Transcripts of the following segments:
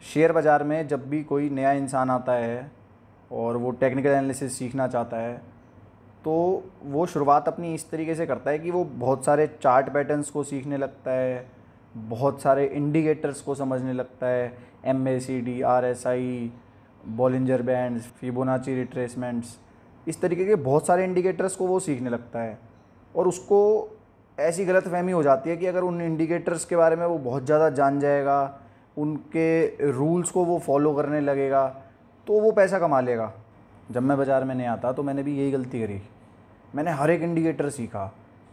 Share बाज़ार में जब भी कोई नया इंसान आता है और वो टेक्निकल एनालिसिस सीखना चाहता है, तो वो शुरुआत अपनी इस तरीके से करता है कि वो बहुत सारे चार्ट पैटर्न्स को सीखने लगता है, बहुत सारे इंडिकेटर्स को समझने लगता है। MACD, RSI, Bollinger bands, Fibonacci retracements, इस तरीके के बहुत सारे इंडिकेटर्स को वो सीखने लगता है। और उसको ऐसी गलतफहमी हो जाती है कि अगर उन इंडिकेटर्स के बारे में वो बहुत ज़्यादा जान जाएगा, उनके रूल्स को वो फॉलो करने लगेगा, तो वो पैसा कमा लेगा। जब मैं बाज़ार में नहीं आता तो मैंने भी यही गलती करी। मैंने हर एक इंडिकेटर सीखा,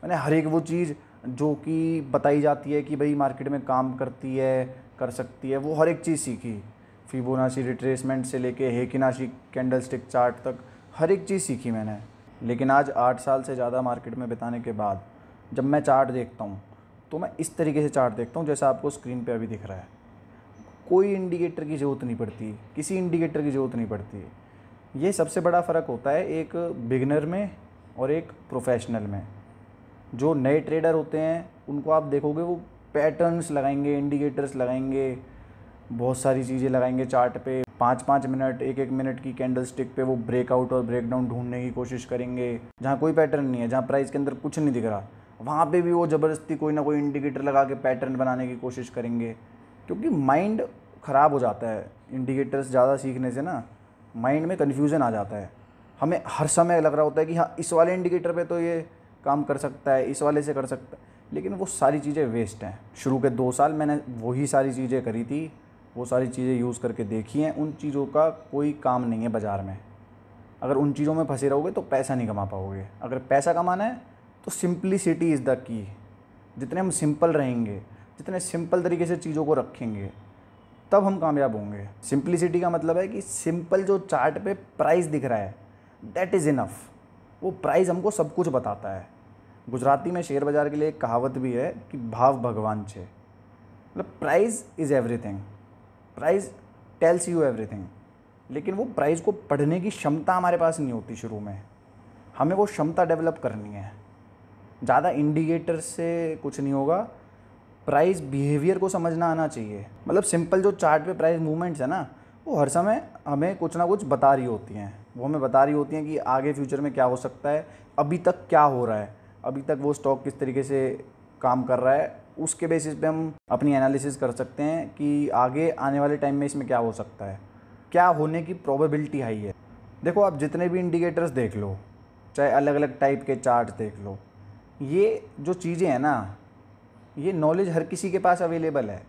मैंने हर एक वो चीज़ जो कि बताई जाती है कि भाई मार्केट में काम करती है, कर सकती है, वो हर एक चीज़ सीखी। फिबोनाची रिट्रेसमेंट से लेके हेकिनाशी कैंडलस्टिक चार्ट तक हर एक चीज़ सीखी मैंने। लेकिन आज 8 साल से ज़्यादा मार्केट में बिताने के बाद जब मैं चार्ट देखता हूँ, तो मैं इस तरीके से चार्ट देखता हूँ जैसा आपको स्क्रीन पे अभी दिख रहा है। कोई इंडिकेटर की ज़रूरत नहीं पड़ती, किसी इंडिकेटर की ज़रूरत नहीं पड़ती। ये सबसे बड़ा फ़र्क होता है एक बिगिनर में और एक प्रोफेशनल में। जो नए ट्रेडर होते हैं उनको आप देखोगे वो पैटर्न्स लगाएंगे, इंडिकेटर्स लगाएंगे, बहुत सारी चीज़ें लगाएंगे चार्ट पे। 5-5 मिनट, 1-1 मिनट की कैंडल स्टिक पे वो ब्रेकआउट और ब्रेकडाउन ढूंढने की कोशिश करेंगे। जहाँ कोई पैटर्न नहीं है, जहाँ प्राइस के अंदर कुछ नहीं दिख रहा, वहाँ पे भी वो ज़बरदस्ती कोई ना कोई इंडिकेटर लगा के पैटर्न बनाने की कोशिश करेंगे। क्योंकि माइंड ख़राब हो जाता है इंडिकेटर्स ज़्यादा सीखने से ना, माइंड में कन्फ्यूज़न आ जाता है। हमें हर समय लग रहा होता है कि हाँ इस वाले इंडिकेटर पे तो ये काम कर सकता है, इस वाले से कर सकता है, लेकिन वो सारी चीज़ें वेस्ट हैं। शुरू के 2 साल मैंने वही सारी चीज़ें करी थी, वो सारी चीज़ें यूज़ करके देखी हैं। उन चीज़ों का कोई काम नहीं है बाज़ार में। अगर उन चीज़ों में फंसे रहोगे तो पैसा नहीं कमा पाओगे। अगर पैसा कमाना है तो सिंप्लिसिटी इज़ द की। जितने हम सिंपल रहेंगे, जितने सिंपल तरीके से चीज़ों को रखेंगे, तब हम कामयाब होंगे। सिंप्लिसिटी का मतलब है कि सिंपल जो चार्ट पे प्राइस दिख रहा है, दैट इज़ इनफ। वो प्राइस हमको सब कुछ बताता है। गुजराती में शेयर बाज़ार के लिए एक कहावत भी है कि भाव भगवान छे, मतलब price is everything, price tells you everything. लेकिन वो प्राइस को पढ़ने की क्षमता हमारे पास नहीं होती शुरू में। हमें वो क्षमता डेवलप करनी है। ज़्यादा इंडिकेटर से कुछ नहीं होगा, प्राइस बिहेवियर को समझना आना चाहिए। मतलब सिंपल जो चार्ट पे प्राइस मूवमेंट्स है ना, वो हर समय हमें कुछ ना कुछ बता रही होती हैं। वो हमें बता रही होती हैं कि आगे फ्यूचर में क्या हो सकता है, अभी तक क्या हो रहा है, अभी तक वो स्टॉक किस तरीके से काम कर रहा है। उसके बेसिस पे हम अपनी एनालिसिस कर सकते हैं कि आगे आने वाले टाइम में इसमें क्या हो सकता है, क्या होने की प्रोबेबिलिटी हाई है। देखो आप जितने भी इंडिकेटर्स देख लो, चाहे अलग अलग टाइप के चार्ट देख लो, ये जो चीज़ें हैं ना, ये नॉलेज हर किसी के पास अवेलेबल है।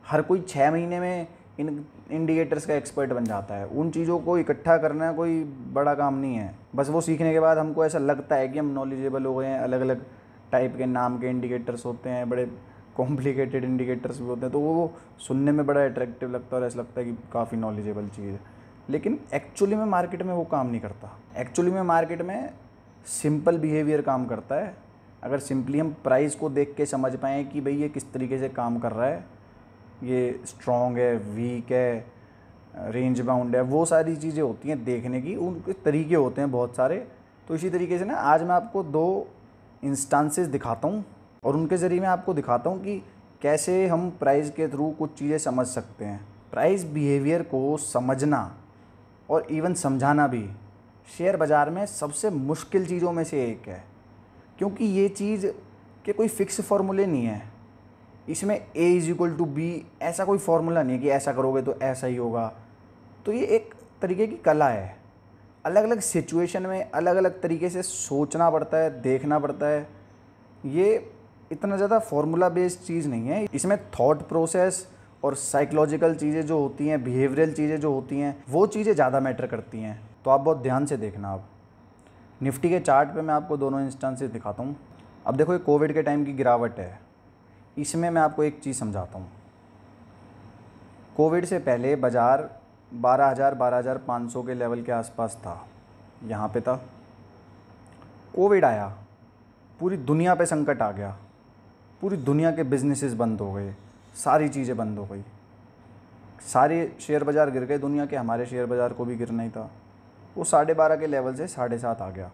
हर कोई 6 महीने में इन इंडिकेटर्स का एक्सपर्ट बन जाता है। उन चीज़ों को इकट्ठा करना कोई बड़ा काम नहीं है। बस वो सीखने के बाद हमको ऐसा लगता है कि हम नॉलेजेबल हो गए हैं। अलग अलग टाइप के नाम के इंडिकेटर्स होते हैं, बड़े कॉम्प्लिकेटेड इंडिकेटर्स भी होते हैं, तो वो सुनने में बड़ा अट्रैक्टिव लगता है और ऐसा लगता है कि काफ़ी नॉलेजेबल चीज़ है। लेकिन एक्चुअली में मार्केट में वो काम नहीं करता। एक्चुअली में मार्केट में सिंपल बिहेवियर काम करता है। अगर सिंपली हम प्राइस को देख के समझ पाएँ कि भाई ये किस तरीके से काम कर रहा है, ये स्ट्रॉन्ग है, वीक है, रेंज बाउंड है, वो सारी चीज़ें होती हैं देखने की, उनके तरीके होते हैं बहुत सारे। तो इसी तरीके से ना आज मैं आपको 2 इंस्टांसेस दिखाता हूँ और उनके ज़रिए मैं आपको दिखाता हूँ कि कैसे हम प्राइस के थ्रू कुछ चीज़ें समझ सकते हैं। प्राइस बिहेवियर को समझना और इवन समझाना भी शेयर बाज़ार में सबसे मुश्किल चीज़ों में से एक है। क्योंकि ये चीज़ के कोई फिक्स फार्मूले नहीं है। इसमें A=B ऐसा कोई फार्मूला नहीं है कि ऐसा करोगे तो ऐसा ही होगा। तो ये एक तरीके की कला है। अलग अलग सिचुएशन में अलग अलग तरीके से सोचना पड़ता है, देखना पड़ता है। ये इतना ज़्यादा फार्मूला बेस्ड चीज़ नहीं है। इसमें थॉट प्रोसेस और साइकोलॉजिकल चीज़ें जो होती हैं, बिहेवियरल चीज़ें जो होती हैं, वो चीज़ें ज़्यादा मैटर करती हैं। तो आप बहुत ध्यान से देखना। अब निफ्टी के चार्ट पे मैं आपको दोनों इंस्टेंसेस दिखाता हूँ। अब देखो ये कोविड के टाइम की गिरावट है। इसमें मैं आपको एक चीज़ समझाता हूँ। कोविड से पहले बाज़ार 12,000-12,500 के लेवल के आसपास था, यहाँ पे था। कोविड आया, पूरी दुनिया पे संकट आ गया, पूरी दुनिया के बिजनेसेस बंद हो गए, सारी चीज़ें बंद हो गई, सारे शेयर बाज़ार गिर गए दुनिया के। हमारे शेयर बाज़ार को भी गिरना ही था। वो 12.5 के लेवल से 7.5 आ गया।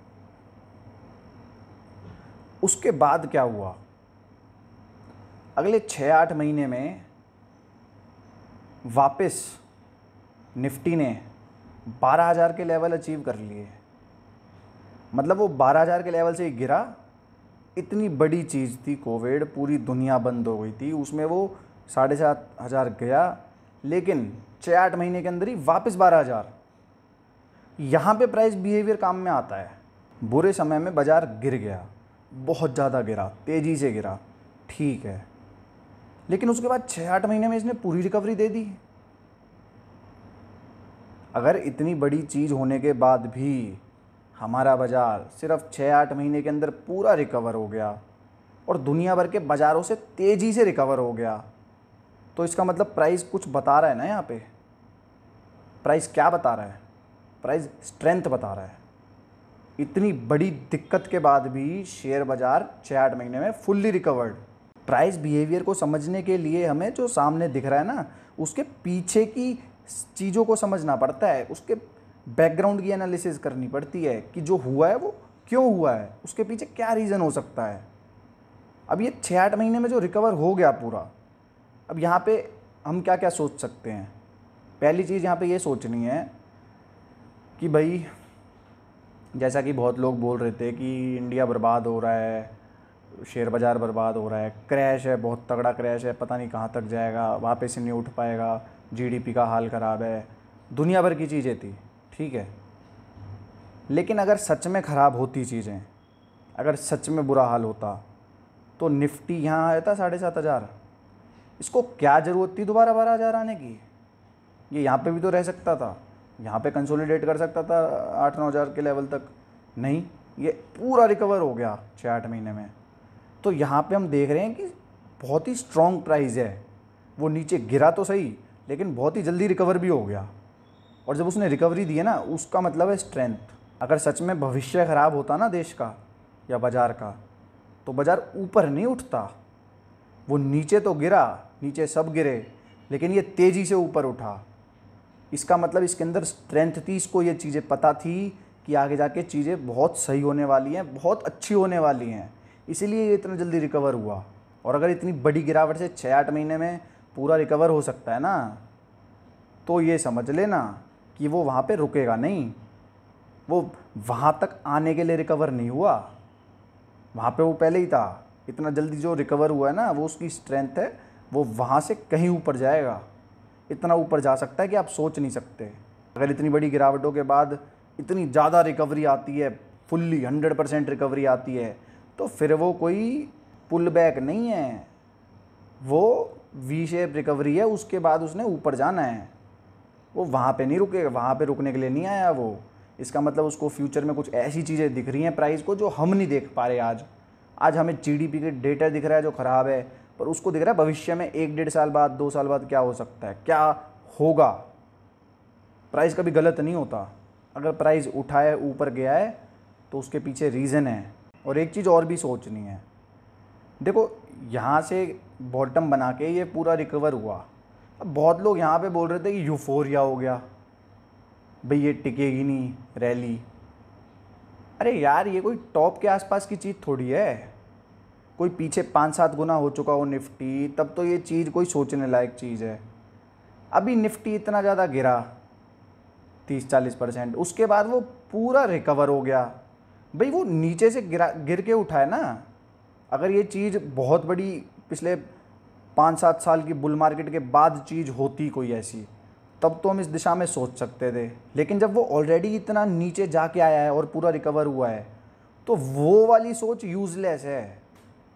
उसके बाद क्या हुआ, अगले 6-8 महीने में वापस निफ्टी ने 12,000 के लेवल अचीव कर लिए। मतलब वो 12,000 के लेवल से ही गिरा। इतनी बड़ी चीज़ थी कोविड, पूरी दुनिया बंद हो गई थी, उसमें वो 7,500 गया, लेकिन 6-8 महीने के अंदर ही वापस 12,000। यहाँ पे प्राइस बिहेवियर काम में आता है। बुरे समय में बाज़ार गिर गया, बहुत ज़्यादा गिरा, तेज़ी से गिरा, ठीक है, लेकिन उसके बाद 6-8 महीने में इसने पूरी रिकवरी दे दी। अगर इतनी बड़ी चीज़ होने के बाद भी हमारा बाज़ार सिर्फ 6-8 महीने के अंदर पूरा रिकवर हो गया और दुनिया भर के बाज़ारों से तेज़ी से रिकवर हो गया, तो इसका मतलब प्राइस कुछ बता रहा है ना। यहाँ पे प्राइस क्या बता रहा है? प्राइस स्ट्रेंथ बता रहा है। इतनी बड़ी दिक्कत के बाद भी शेयर बाज़ार 6-8 महीने में फुल्ली रिकवर्ड। प्राइस बिहेवियर को समझने के लिए हमें जो सामने दिख रहा है ना, उसके पीछे की चीज़ों को समझना पड़ता है, उसके बैकग्राउंड की एनालिसिस करनी पड़ती है कि जो हुआ है वो क्यों हुआ है, उसके पीछे क्या रीज़न हो सकता है। अब ये 6-8 महीने में जो रिकवर हो गया पूरा, अब यहाँ पे हम क्या क्या सोच सकते हैं? पहली चीज़ यहाँ पे ये सोचनी है कि भाई, जैसा कि बहुत लोग बोल रहे थे कि इंडिया बर्बाद हो रहा है, शेयर बाज़ार बर्बाद हो रहा है, क्रैश है, बहुत तगड़ा क्रैश है, पता नहीं कहाँ तक जाएगा, वापस से नहीं उठ पाएगा, जीडीपी का हाल ख़राब है, दुनिया भर की चीज़ें थी, ठीक है। लेकिन अगर सच में ख़राब होती चीज़ें, अगर सच में बुरा हाल होता, तो निफ्टी यहाँ आया था 7,500। इसको क्या ज़रूरत थी दोबारा 12,000 आने की? ये यहाँ पे भी तो रह सकता था, यहाँ पे कंसोलिडेट कर सकता था 8-9 हज़ार के लेवल तक। नहीं, ये पूरा रिकवर हो गया 6-8 महीने में। तो यहाँ पे हम देख रहे हैं कि बहुत ही स्ट्रॉन्ग प्राइस है। वो नीचे गिरा तो सही, लेकिन बहुत ही जल्दी रिकवर भी हो गया, और जब उसने रिकवरी दी है ना, उसका मतलब है स्ट्रेंथ। अगर सच में भविष्य ख़राब होता ना देश का या बाज़ार का, तो बाज़ार ऊपर नहीं उठता। वो नीचे तो गिरा, नीचे सब गिरे, लेकिन ये तेज़ी से ऊपर उठा। इसका मतलब इसके अंदर स्ट्रेंथ थी, इसको ये चीज़ें पता थी कि आगे जाके चीज़ें बहुत सही होने वाली हैं, बहुत अच्छी होने वाली हैं, इसीलिए ये इतना जल्दी रिकवर हुआ। और अगर इतनी बड़ी गिरावट से 6-8 महीने में पूरा रिकवर हो सकता है ना, तो ये समझ लेना कि वो वहाँ पे रुकेगा नहीं। वो वहाँ तक आने के लिए रिकवर नहीं हुआ, वहाँ पे वो पहले ही था। इतना जल्दी जो रिकवर हुआ है ना, वो उसकी स्ट्रेंथ है, वो वहाँ से कहीं ऊपर जाएगा। इतना ऊपर जा सकता है कि आप सोच नहीं सकते। अगर इतनी बड़ी गिरावटों के बाद इतनी ज़्यादा रिकवरी आती है, फुल्ली 100% रिकवरी आती है, तो फिर वो कोई पुल बैक नहीं है, वो वी शेप रिकवरी है। उसके बाद उसने ऊपर जाना है, वो वहाँ पे नहीं रुकेगा, वहाँ पे रुकने के लिए नहीं आया वो। इसका मतलब उसको फ्यूचर में कुछ ऐसी चीज़ें दिख रही हैं प्राइस को जो हम नहीं देख पा रहे आज हमें जीडीपी के डेटा दिख रहा है जो ख़राब है, पर उसको दिख रहा है भविष्य में 1-1.5 साल बाद, 2 साल बाद क्या हो सकता है, क्या होगा। प्राइस कभी गलत नहीं होता। अगर प्राइस उठा है, ऊपर गया है, तो उसके पीछे रीज़न है। और एक चीज़ और भी सोचनी है, देखो यहाँ से बॉटम बना के ये पूरा रिकवर हुआ। अब बहुत लोग यहाँ पे बोल रहे थे कि यूफोरिया हो गया, भाई ये टिकेगी नहीं रैली। अरे यार, ये कोई टॉप के आसपास की चीज़ थोड़ी है। कोई पीछे 5-7 गुना हो चुका हो निफ्टी, तब तो ये चीज़ कोई सोचने लायक चीज़ है। अभी निफ्टी इतना ज़्यादा गिरा 30-40%, उसके बाद वो पूरा रिकवर हो गया। भाई वो नीचे से गिर के उठा है ना। अगर ये चीज़ बहुत बड़ी पिछले 5-7 साल की बुल मार्केट के बाद चीज़ होती कोई ऐसी, तब तो हम इस दिशा में सोच सकते थे। लेकिन जब वो ऑलरेडी इतना नीचे जाके आया है और पूरा रिकवर हुआ है, तो वो वाली सोच यूज़लेस है।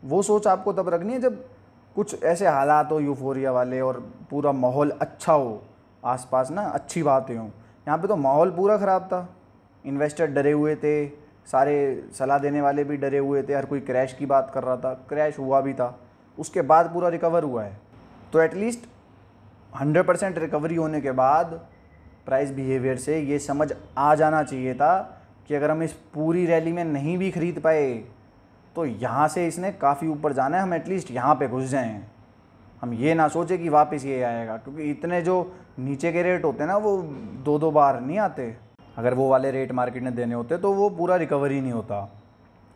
वो सोच आपको तब रखनी है जब कुछ ऐसे हालात हो यूफोरिया वाले और पूरा माहौल अच्छा हो, आसपास ना अच्छी बातें हों। यहाँ पे तो माहौल पूरा ख़राब था, इन्वेस्टर डरे हुए थे, सारे सलाह देने वाले भी डरे हुए थे, हर कोई क्रैश की बात कर रहा था, क्रैश हुआ भी था, उसके बाद पूरा रिकवर हुआ है। तो एटलीस्ट 100% रिकवरी होने के बाद प्राइस बिहेवियर से ये समझ आ जाना चाहिए था कि अगर हम इस पूरी रैली में नहीं भी खरीद पाए, तो यहाँ से इसने काफ़ी ऊपर जाना है, हम एटलीस्ट यहाँ पे घुस जाएं। हम ये ना सोचे कि वापस ये आएगा, क्योंकि इतने जो नीचे के रेट होते हैं ना, वो 2-2 बार नहीं आते। अगर वो वाले रेट मार्केट ने देने होते तो वो पूरा रिकवरी नहीं होता,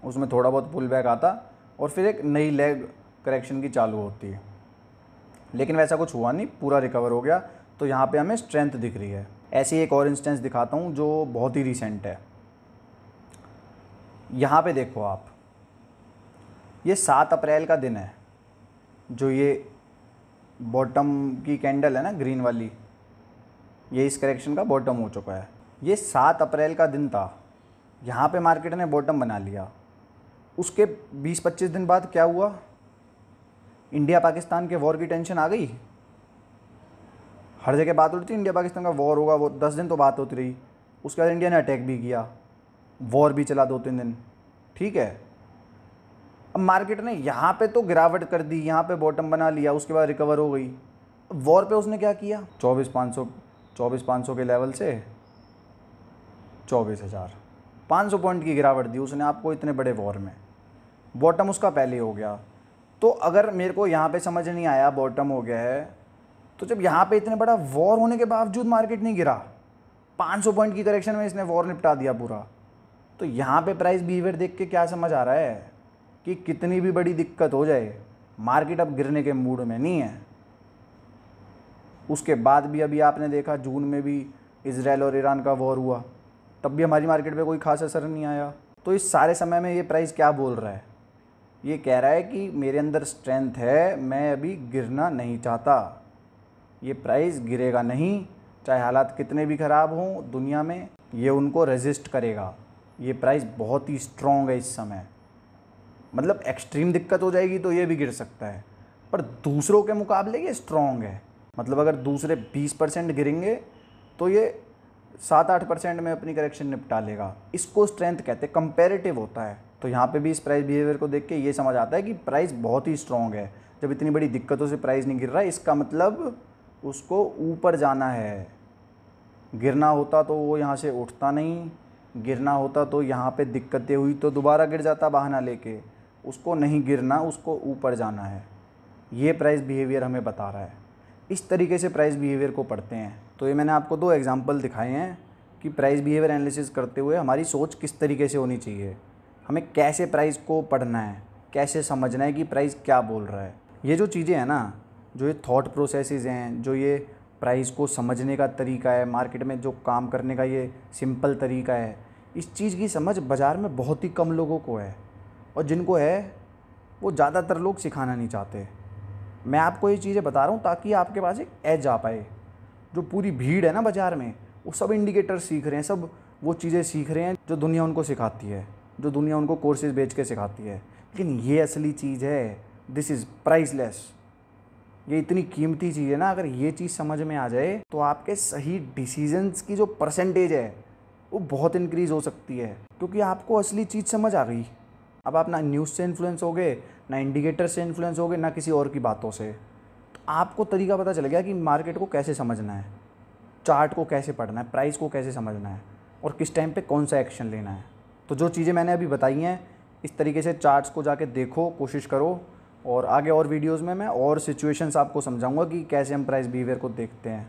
उसमें थोड़ा बहुत पुल बैक आता और फिर एक नई लेग करेक्शन की चालू होती है। लेकिन वैसा कुछ हुआ नहीं, पूरा रिकवर हो गया। तो यहाँ पे हमें स्ट्रेंथ दिख रही है। ऐसे ही एक और इंस्टेंस दिखाता हूँ जो बहुत ही रिसेंट है। यहाँ पे देखो आप, ये 7 अप्रैल का दिन है, जो ये बॉटम की कैंडल है ना ग्रीन वाली, ये इस करेक्शन का बॉटम हो चुका है। ये 7 अप्रैल का दिन था, यहाँ पे मार्केट ने बॉटम बना लिया। उसके 20-25 दिन बाद क्या हुआ, इंडिया पाकिस्तान के वॉर की टेंशन आ गई। हर जगह बात हो रही थी इंडिया पाकिस्तान का वॉर होगा, वो 10 दिन तो बात होती रही। उसके बाद इंडिया ने अटैक भी किया, वॉर भी चला 2-3 दिन, ठीक है। अब मार्केट ने यहाँ पे तो गिरावट कर दी, यहाँ पे बॉटम बना लिया, उसके बाद रिकवर हो गई। वॉर पे उसने क्या किया, 24,500 के लेवल से 24,000, 500 पॉइंट की गिरावट दी उसने आपको इतने बड़े वॉर में। बॉटम उसका पहले हो गया। तो अगर मेरे को यहाँ पे समझ नहीं आया बॉटम हो गया है, तो जब यहाँ पे इतने बड़ा वॉर होने के बावजूद मार्केट नहीं गिरा, 500 पॉइंट की करेक्शन में इसने वॉर निपटा दिया पूरा, तो यहाँ पे प्राइस बिहेवियर देख के क्या समझ आ रहा है कि कितनी भी बड़ी दिक्कत हो जाए, मार्केट अब गिरने के मूड में नहीं है। उसके बाद भी अभी आपने देखा जून में भी इजराइल और ईरान का वॉर हुआ, तब भी हमारी मार्केट पे कोई खास असर नहीं आया। तो इस सारे समय में ये प्राइस क्या बोल रहा है, ये कह रहा है कि मेरे अंदर स्ट्रेंथ है, मैं अभी गिरना नहीं चाहता। ये प्राइस गिरेगा नहीं, चाहे हालात कितने भी ख़राब हों दुनिया में, ये उनको रेजिस्ट करेगा। ये प्राइस बहुत ही स्ट्रॉन्ग है इस समय। मतलब एक्सट्रीम दिक्कत हो जाएगी तो ये भी गिर सकता है, पर दूसरों के मुकाबले ये स्ट्रॉन्ग है। मतलब अगर दूसरे 20% गिरेंगे तो ये 7-8% में अपनी करेक्शन निपटा लेगा। इसको स्ट्रेंथ कहते हैं, कंपैरेटिव होता है। तो यहाँ पे भी इस प्राइस बिहेवियर को देख के ये समझ आता है कि प्राइस बहुत ही स्ट्रॉन्ग है। जब इतनी बड़ी दिक्कतों से प्राइस नहीं गिर रहा है, इसका मतलब उसको ऊपर जाना है। गिरना होता तो वो यहाँ से उठता नहीं, गिरना होता तो यहाँ पे दिक्कतें हुई तो दोबारा गिर जाता बहाना लेके। उसको नहीं गिरना, उसको ऊपर जाना है। ये प्राइस बिहेवियर हमें बता रहा है। इस तरीके से प्राइस बिहेवियर को पढ़ते हैं। तो ये मैंने आपको 2 एग्जांपल दिखाए हैं कि प्राइस बिहेवियर एनालिसिस करते हुए हमारी सोच किस तरीके से होनी चाहिए, हमें कैसे प्राइस को पढ़ना है, कैसे समझना है कि प्राइस क्या बोल रहा है। ये जो चीज़ें हैं ना, जो ये थॉट प्रोसेसेस हैं, जो ये प्राइस को समझने का तरीका है, मार्केट में जो काम करने का ये सिंपल तरीका है, इस चीज़ की समझ बाज़ार में बहुत ही कम लोगों को है, और जिनको है वो ज़्यादातर लोग सिखाना नहीं चाहते। मैं आपको ये चीज़ें बता रहा हूँ ताकि आपके पास एक एज आ पाए। जो पूरी भीड़ है ना बाज़ार में, वो सब इंडिकेटर सीख रहे हैं, सब वो चीज़ें सीख रहे हैं जो दुनिया उनको सिखाती है, जो दुनिया उनको कोर्सेज बेच के सिखाती है। लेकिन ये असली चीज़ है, दिस इज़ प्राइसलेस। ये इतनी कीमती चीज़ है ना, अगर ये चीज़ समझ में आ जाए तो आपके सही डिसीजंस की जो परसेंटेज है वो बहुत इंक्रीज़ हो सकती है, क्योंकि आपको असली चीज़ समझ आ गई। अब आप ना न्यूज़ से इन्फ्लुएंस हो गए, ना इंडिकेटर से इन्फ्लुएंस हो गए, ना किसी और की बातों से। तो आपको तरीका पता चल गया कि मार्केट को कैसे समझना है, चार्ट को कैसे पढ़ना है, प्राइस को कैसे समझना है, और किस टाइम पे कौन सा एक्शन लेना है। तो जो चीज़ें मैंने अभी बताई हैं, इस तरीके से चार्ट्स को जाके देखो, कोशिश करो। और आगे और वीडियोज़ में मैं और सिचुएशंस आपको समझाऊंगा कि कैसे हम प्राइस बिहेवियर को देखते हैं।